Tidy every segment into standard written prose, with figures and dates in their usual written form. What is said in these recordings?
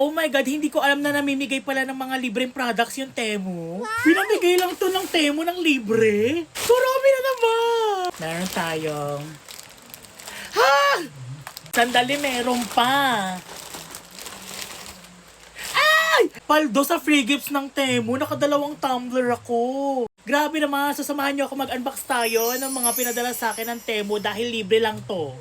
Oh my God, hindi ko alam na namimigay pala ng mga libreng products yung Temu. Pinamigay lang to ng Temu ng libre. Marami na naman. Meron tayong... Ha! Sandali, meron pa. Ay! Paldo sa free gifts ng Temu. Nakadalawang tumbler ako. Grabe naman, sasamahan niyo ako mag-unbox tayo ng mga pinadala sa akin ng Temu dahil libre lang to.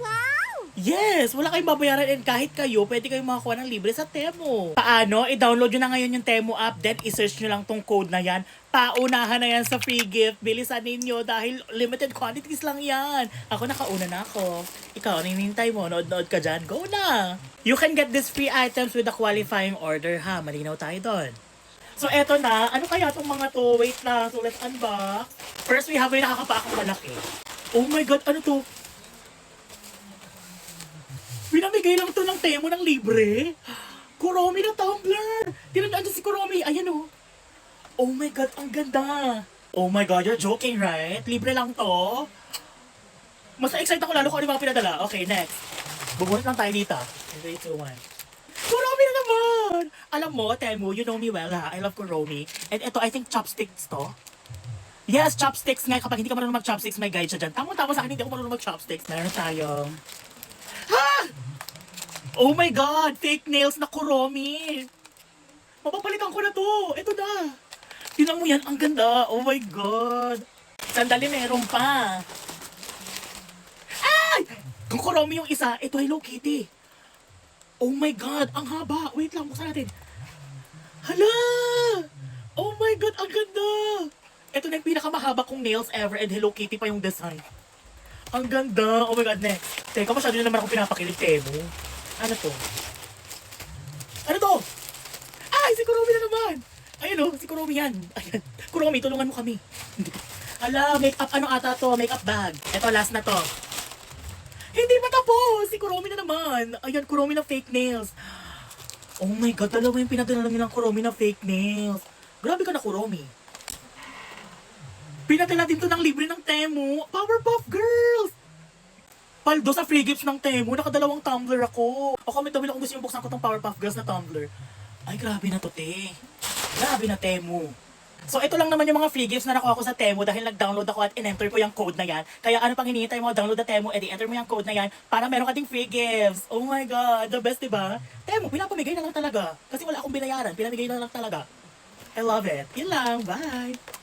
Yes! Wala kayong babayaran and kahit kayo, pwede kayong makakuha ng libre sa Temu. Paano? I-download nyo na ngayon yung Temu app, then i-search nyo lang tong code na yan. Paunahan na yan sa free gift. Bilisan ninyo dahil limited quantities lang yan. Ako nakauna na ako. Ikaw, ninintay mo, nood-nood ka dyan, go na! You can get these free items with a qualifying order ha. Malinaw tayo doon. So eto na, ano kaya tong mga to? Wait lang, so let's unbox. First, we have yung nakakapakang malaki. Oh my God, ano to? Pinamigay lang to ng Temu ng libre. Kuromi na tumbler. Tinandaan dyan si Kuromi. Ayan o. Oh my God, ang ganda. Oh my God, you're joking, right? Libre lang to. Mas excited ako lalo kung ano yung mga pinadala. Okay, next. Bubunot lang tayo dito. 3, 2, 1. Kuromi na naman! Alam mo, Temu, you know me well ha. I love Kuromi. And ito, I think chopsticks to. Yes, chopsticks nga. Kapag hindi ka marunong mag-chopsticks, may guide siya dyan. Tama-tama sa akin, hindi ako marunong mag-chopsticks. Meron tayong... Ha! Oh my God! Fake nails na Kuromi! Mapapalitan ko na to! Ito na! Tingnan mo yan, ang ganda! Oh my God! Sandali, meron pa! Ay! Kung Kuromi yung isa, ito Hello Kitty! Oh my God! Ang haba! Wait lang, buksan natin! Hala! Oh my God! Ang ganda! Ito na yung pinakamahaba kong nails ever and Hello Kitty pa yung design. Ang ganda! Oh my God, next! Teka, masyado na naman ako pinapakilig, Temu. Ano to? Ano to? Ay, si Kuromi na naman! Ayun o, si Kuromi yan. Ayan. Kuromi, tulungan mo kami. Ala, makeup ano ata to? Makeup bag. Ito, last na to. Hindi pa tapos! Si Kuromi na naman. Ayan, Kuromi na fake nails. Oh my God, dalawa yung pinadala lang ng Kuromi na fake nails. Grabe ka na, Kuromi. Pinadala din to ng libre ng Temu. Powerpuff Girls! Paldo sa free gifts ng Temu. Nakadalawang tumbler ako. O comment down below kung gusto yung buksan ko tong Powerpuff Girls na tumbler. Ay, grabe na to, te. Grabe na, Temu. So, ito lang naman yung mga free gifts na nakuha ko sa Temu dahil nag-download ako at in-enter ko yung code na yan. Kaya ano pang hinihintay mo, download na Temu, edi enter mo yung code na yan para meron ka ding free gifts. Oh my God, the best, diba? Temu, pinapamigay na lang talaga. Kasi wala akong binayaran, pinamigay na lang talaga. I love it. Yun lang, bye!